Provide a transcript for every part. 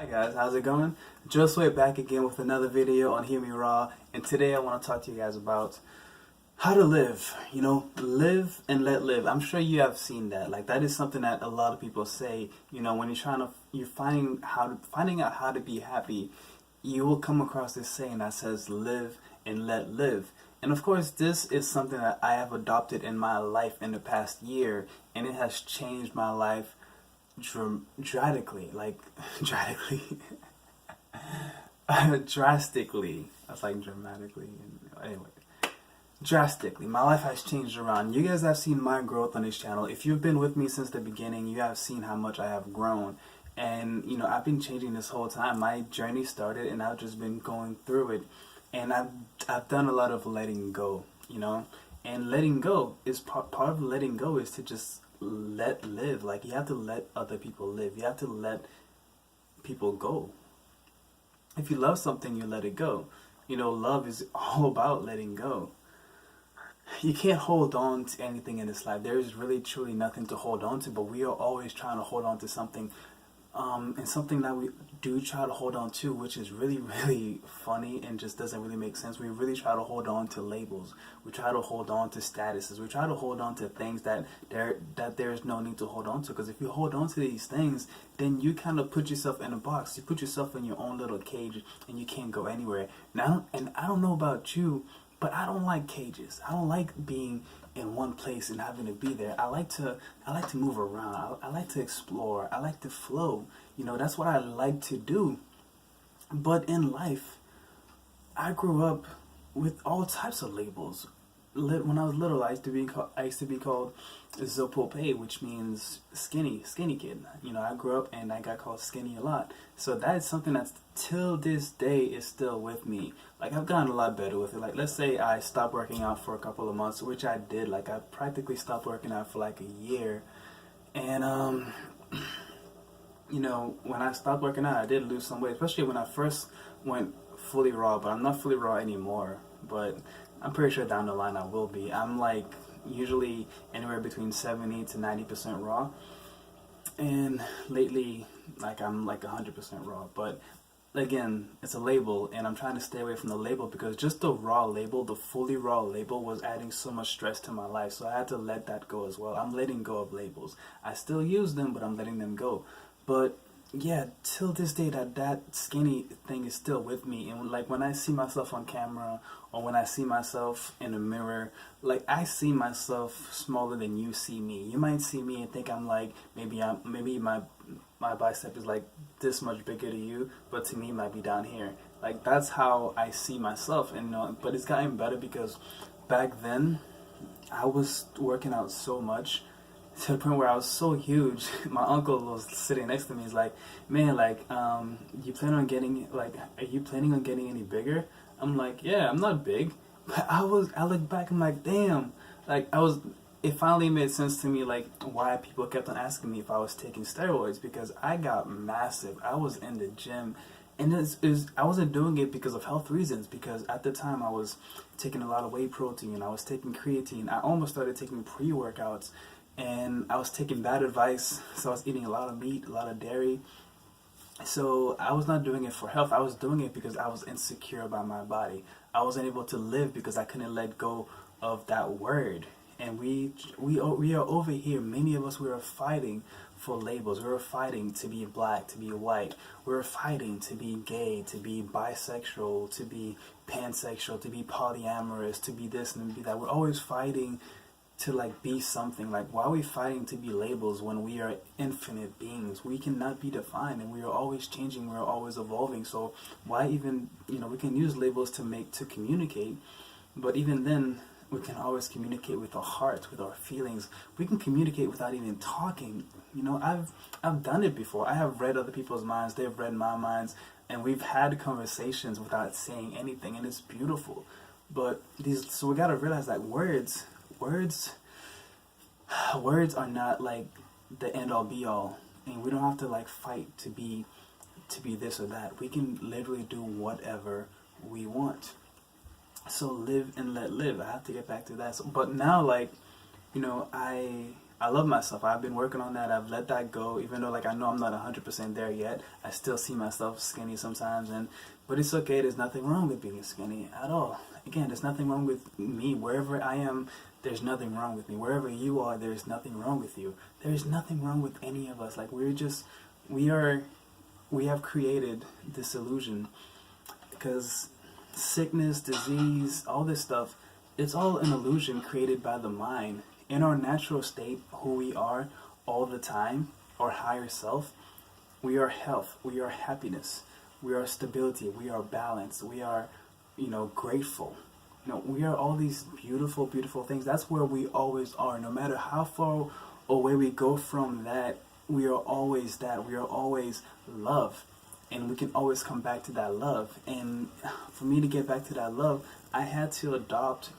Hi guys, how's it going? Josue back again with another video on Hear Me Raw, and today I want to talk to you guys about how to live. Live and let live. I'm sure you have seen that. Like that is something that a lot of people say. When you're finding out how to be happy, you will come across this saying that says live and let live. And of course, this is something that I have adopted in my life in the past year, and it has changed my life drastically, like drastically, drastically. That's like dramatically. Anyway, drastically, my life has changed around. You guys have seen my growth on this channel. If you've been with me since the beginning, you have seen how much I have grown. And I've been changing this whole time. My journey started, and I've just been going through it. And I've done a lot of letting go. And letting go is part of letting go is to just let live. Like you have to let other people live. You have to let people go. If you love something, you let it go. Love is all about letting go. You can't hold on to anything in this life. There is really truly nothing to hold on to, but we are always trying to hold on to something. And something that we do try to hold on to, which is really, really funny and just doesn't really make sense. We really try to hold on to labels. We try to hold on to statuses. We try to hold on to things that there's no need to hold on to. Because if you hold on to these things, then you kind of put yourself in a box. You put yourself in your own little cage, and you can't go anywhere. Now, and I don't know about you, but I don't like cages. I don't like being in one place and having to be there. I like to move around. I like to explore. I like to flow. That's what I like to do. But in life, I grew up with all types of labels. When I was little, I used to be called Zopope, which means skinny kid. I grew up and I got called skinny a lot. So that is something that's till this day is still with me. Like I've gotten a lot better with it. Like let's say I stopped working out for a couple of months, which I did. Like I practically stopped working out for like a year. And when I stopped working out, I did lose some weight, especially when I first went fully raw, but I'm not fully raw anymore. But I'm pretty sure down the line I will be. I'm like usually anywhere between 70 to 90% raw. And lately, like I'm like 100% raw. But again, it's a label, and I'm trying to stay away from the label because just the raw label, the fully raw label, was adding so much stress to my life. So I had to let that go as well. I'm letting go of labels. I still use them, but I'm letting them go. But yeah, till this day, that skinny thing is still with me. And like when I see myself on camera or when I see myself in a mirror, like I see myself smaller than you see me. You might see me and think I'm like maybe my bicep is like this much bigger to you, but to me it might be down here. Like that's how I see myself. And but it's gotten better because back then I was working out so much to the point where I was so huge. My uncle was sitting next to me. He's like, "Man, like, you plan on getting like, are you planning on getting any bigger?" I'm like, "Yeah, I'm not big," but I was. I look back, I'm like, "Damn!" Like I was. It finally made sense to me, like why people kept on asking me if I was taking steroids, because I got massive. I was in the gym. And I wasn't doing it because of health reasons, because at the time I was taking a lot of whey protein, I was taking creatine, I almost started taking pre-workouts, and I was taking bad advice, so I was eating a lot of meat, a lot of dairy. So I was not doing it for health. I was doing it because I was insecure about my body. I wasn't able to live because I couldn't let go of that word. And we are over here. Many of us, we are fighting for labels. We are fighting to be black, to be white. We are fighting to be gay, to be bisexual, to be pansexual, to be polyamorous, to be this and be that. We're always fighting to like be something. Like why are we fighting to be labels when we are infinite beings? We cannot be defined, and we are always changing, we are always evolving. So why even, we can use labels to communicate, but even then we can always communicate with our hearts, with our feelings. We can communicate without even talking. I've done it before. I have read other people's minds, they've read my minds, and we've had conversations without saying anything, and it's beautiful. But so we gotta realize that words are not like the end all be all, and we don't have to like fight to be this or that. We can literally do whatever we want. So live and let live. I have to get back to that. But now, like, I I love myself. I've been working on that. I've let that go, even though like I know I'm not 100% there yet. I still see myself skinny sometimes, but it's okay. There's nothing wrong with being skinny at all. Again, there's nothing wrong with me. Wherever I am, there's nothing wrong with me. Wherever you are, there's nothing wrong with you. There's nothing wrong with any of us. Like we have created this illusion because sickness, disease, all this stuff, it's all an illusion created by the mind. In our natural state, who we are all the time, our higher self, we are health, we are happiness, we are stability, we are balance, we are, grateful. We are all these beautiful, beautiful things. That's where we always are. No matter how far away we go from that, we are always that. We are always love. And we can always come back to that love. And for me to get back to that love, I had to adopt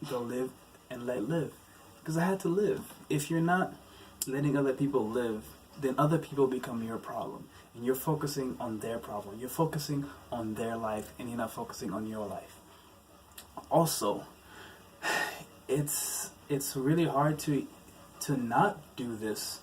the live and let live. Because I had to live. If you're not letting other people live, then other people become your problem. And you're focusing on their problem. You're focusing on their life, and you're not focusing on your life. Also, it's really hard to not do this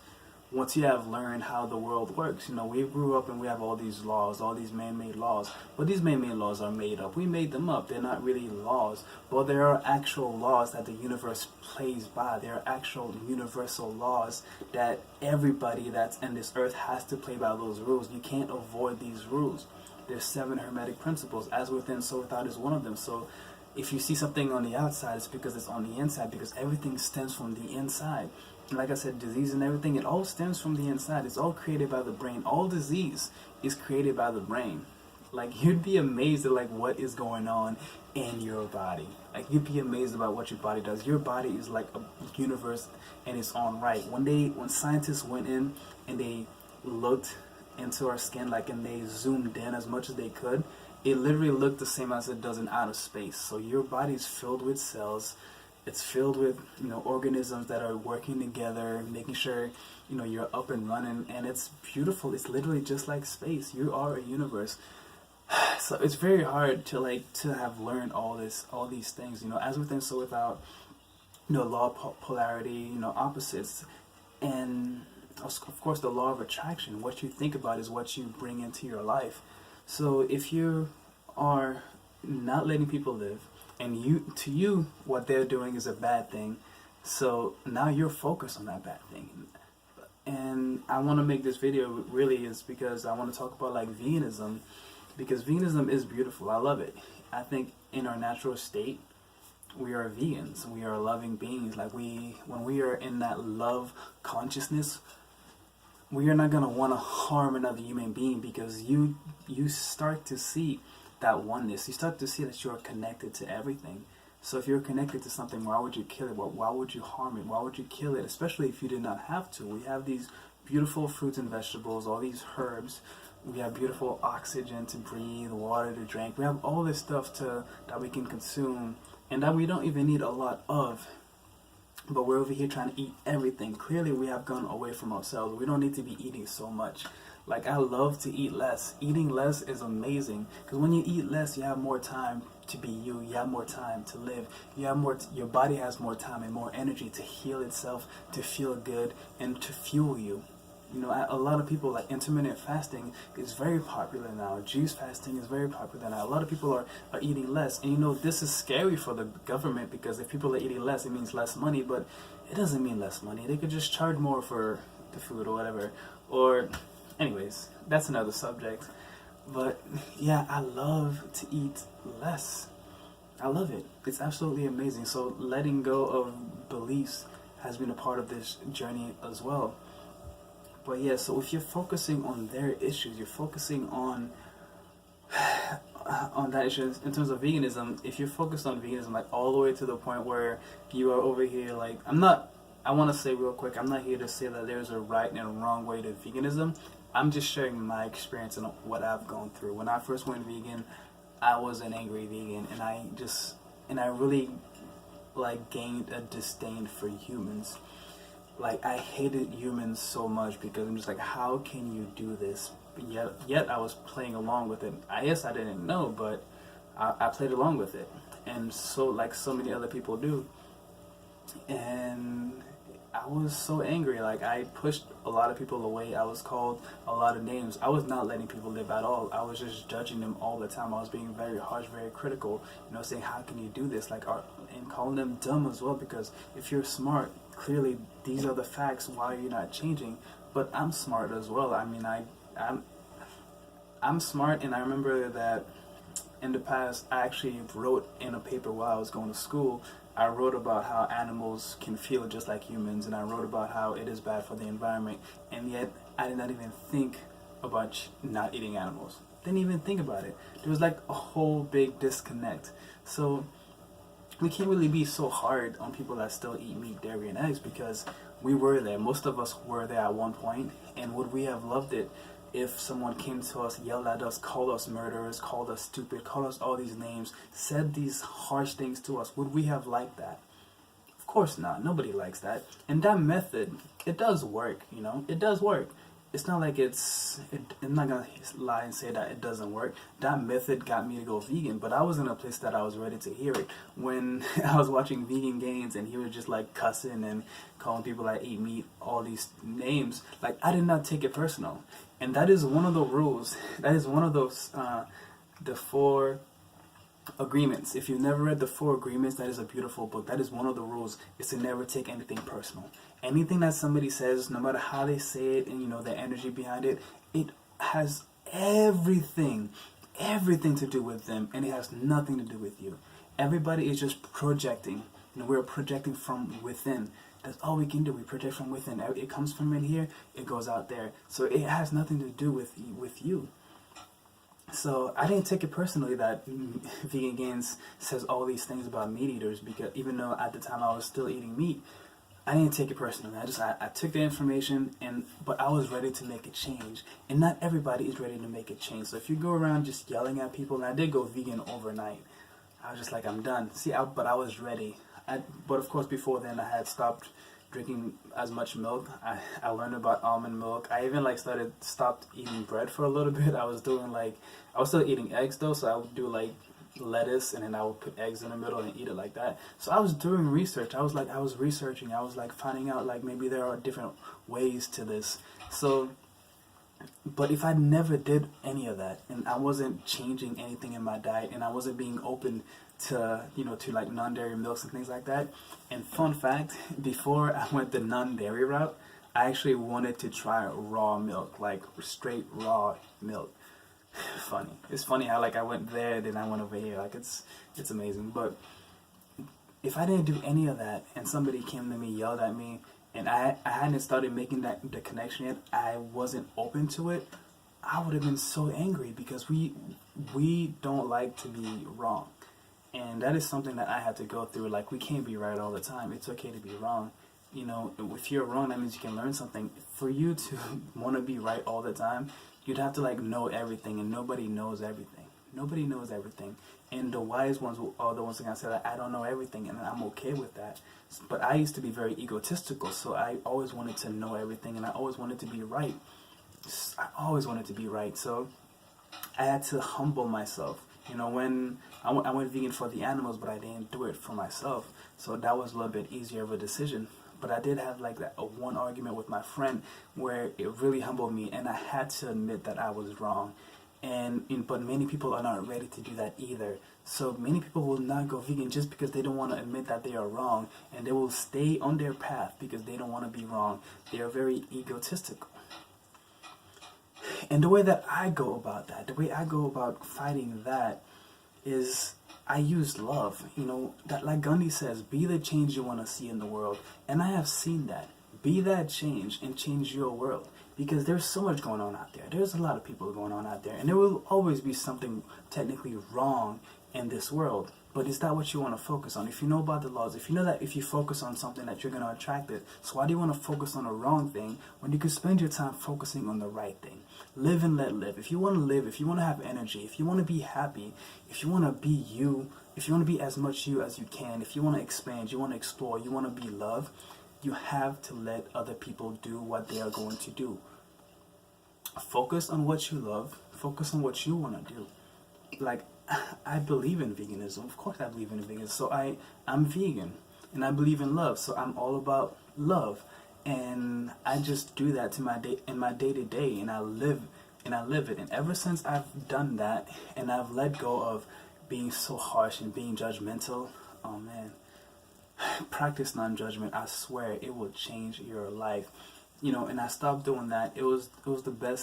once you have learned how the world works. We grew up and we have all these laws, all these man-made laws. But these man-made laws are made up. We made them up. They're not really laws. But there are actual laws that the universe plays by. There are actual universal laws that everybody that's in this earth has to play by those rules. You can't avoid these rules. There's 7 hermetic principles. As within, so without is one of them. So if you see something on the outside, it's because it's on the inside, because everything stems from the inside. And like I said, disease and everything, it all stems from the inside. It's all created by the brain. All disease is created by the brain. Like, you'd be amazed at like what is going on in your body. Like, you'd be amazed about what your body does. Your body is like a universe in its own right. When scientists went in and they looked into our skin, and they zoomed in as much as they could, it literally looked the same as it does in outer space. So your body is filled with cells. It's filled with organisms that are working together, making sure you're up and running, and it's beautiful. It's literally just like space. You are a universe. So it's very hard to have learned all these things. As within, so without. Law of polarity. Opposites, and of course the law of attraction. What you think about is what you bring into your life. So if you are not letting people live, and to you what they're doing is a bad thing, so now you're focused on that bad thing. And I want to make this video really is because I want to talk about veganism, because veganism is beautiful. I love it. I think in our natural state, we are vegans. We are loving beings. When we are in that love consciousness, we are not going to want to harm another human being, because you start to see that oneness. You start to see that you're connected to everything. So if you're connected to something, why would you kill it? Why would you harm it? Why would you kill it? Especially if you did not have to. We have these beautiful fruits and vegetables, all these herbs. We have beautiful oxygen to breathe, water to drink. We have all this stuff that we can consume, and that we don't even need a lot of. But we're over here trying to eat everything. Clearly, we have gone away from ourselves. We don't need to be eating so much. I love to eat less. Eating less is amazing, because when you eat less, you have more time to be you. You have more time to live. Your body has more time and more energy to heal itself, to feel good, and to fuel you. A lot of people, intermittent fasting is very popular now. Juice fasting is very popular now. A lot of people are eating less. And this is scary for the government, because if people are eating less, it means less money. But it doesn't mean less money. They could just charge more for the food or whatever. Anyways, that's another subject. But yeah, I love to eat less. I love it. It's absolutely amazing. So letting go of beliefs has been a part of this journey as well. But yeah, so if you're focusing on their issues, you're focusing on that issue in terms of veganism. If you're focused on veganism all the way to the point where you are over here, I want to say real quick, I'm not here to say that there's a right and a wrong way to veganism. I'm just sharing my experience and what I've gone through. When I first went vegan, I was an angry vegan, and I really gained a disdain for humans. I hated humans so much, because I'm just how can you do this? But yet I was playing along with it. I guess I didn't know, but I played along with it, and so so many other people do. And I was so angry. Like, I pushed a lot of people away. I was called a lot of names. I was not letting people live at all. I was just judging them all the time. I was being very harsh, very critical, saying, how can you do this? Like, and calling them dumb as well, because if you're smart, clearly these are the facts. Why are you not changing? But I'm smart as well. I mean, I'm smart, and I remember that in the past, I actually wrote in a paper while I was going to school. I wrote about how animals can feel just like humans, and I wrote about how it is bad for the environment, and yet I did not even think about not eating animals. Didn't even think about it. There was like a whole big disconnect. So we can't really be so hard on people that still eat meat, dairy, and eggs, because we were there. Most of us were there at one point, and would we have loved it if someone came to us, yelled at us, called us murderers, called us stupid, called us all these names, said these harsh things to us? Would we have liked that? Of course not. Nobody likes that. And that method, it does work, It does work. It's not like I'm not going to lie and say that it doesn't work. That method got me to go vegan, but I was in a place that I was ready to hear it. When I was watching Vegan Gains and he was just like cussing and calling people that eat meat all these names, like, I did not take it personal. And that is one of the rules. That is one of those, the 4 agreements. If you've never read the 4 agreements, that is a beautiful book. That is one of the rules, is to never take anything personal. Anything that somebody says, no matter how they say it, and the energy behind it, it has everything to do with them, and it has nothing to do with you. Everybody is just projecting. We're projecting from within. That's all we can do. We project from within. It comes from in here, it goes out there. So it has nothing to do with you. So I didn't take it personally that Vegan Gains says all these things about meat eaters, because even though at the time I was still eating meat, I didn't take it personally. I took the information, but I was ready to make a change. And not everybody is ready to make a change. So if you go around just yelling at people, and I did go vegan overnight, I was just like, I'm done. But I was ready. But of course, before then, I had stopped drinking as much milk. I learned about almond milk. I even stopped eating bread for a little bit. I was still eating eggs though, so I would do like lettuce, and then I would put eggs in the middle and eat it like that. So I was doing research. I was researching. I was finding out maybe there are different ways to this. So, but if I never did any of that, and I wasn't changing anything in my diet, and I wasn't being open to non-dairy milks and things like that. And fun fact, before I went the non-dairy route, I actually wanted to try raw milk, like straight raw milk. Funny. It's funny how I went there, then I went over here. It's amazing. But if I didn't do any of that, and somebody came to me, yelled at me, and I hadn't started making the connection yet, I wasn't open to it, I would have been so angry, because we don't like to be wrong. And that is something that I had to go through. We can't be right all the time. It's okay to be wrong. If you're wrong, that means you can learn something. For you to want to be right all the time, you'd have to know everything, and nobody knows everything. Nobody knows everything. And the wise ones are the ones that say that I don't know everything, and I'm okay with that. But I used to be very egotistical, so I always wanted to know everything, and I always wanted to be right. So I had to humble myself. When I went vegan for the animals, but I didn't do it for myself. So that was a little bit easier of a decision. But I did have one argument with my friend where it really humbled me, and I had to admit that I was wrong. But many people are not ready to do that either. So many people will not go vegan just because they don't want to admit that they are wrong, and they will stay on their path because they don't want to be wrong. They are very egotistical. And the way that I go about that, the way I go about fighting that, is I use love. That like Gandhi says, be the change you want to see in the world. And I have seen that. Be that change and change your world. Because there's so much going on out there. There's a lot of people going on out there. And there will always be something technically wrong in this world. But is that what you want to focus on? If you know about the laws, if you know that if you focus on something that you're going to attract it, so why do you want to focus on a wrong thing when you can spend your time focusing on the right thing? Live and let live. If you want to live, if you want to have energy, if you want to be happy, if you want to be you, if you want to be as much you as you can, if you want to expand, you want to explore, you want to be love, you have to let other people do what they are going to do. Focus on what you love. Focus on what you want to do. I believe in veganism. Of course I believe in veganism. So I'm vegan, and I believe in love. So I'm all about love. And I just do that to my day in my day to day, and I live it. And ever since I've done that, and I've let go of being so harsh and being judgmental, oh man, practice non-judgment. I swear it will change your life. And I stopped doing that. It was the best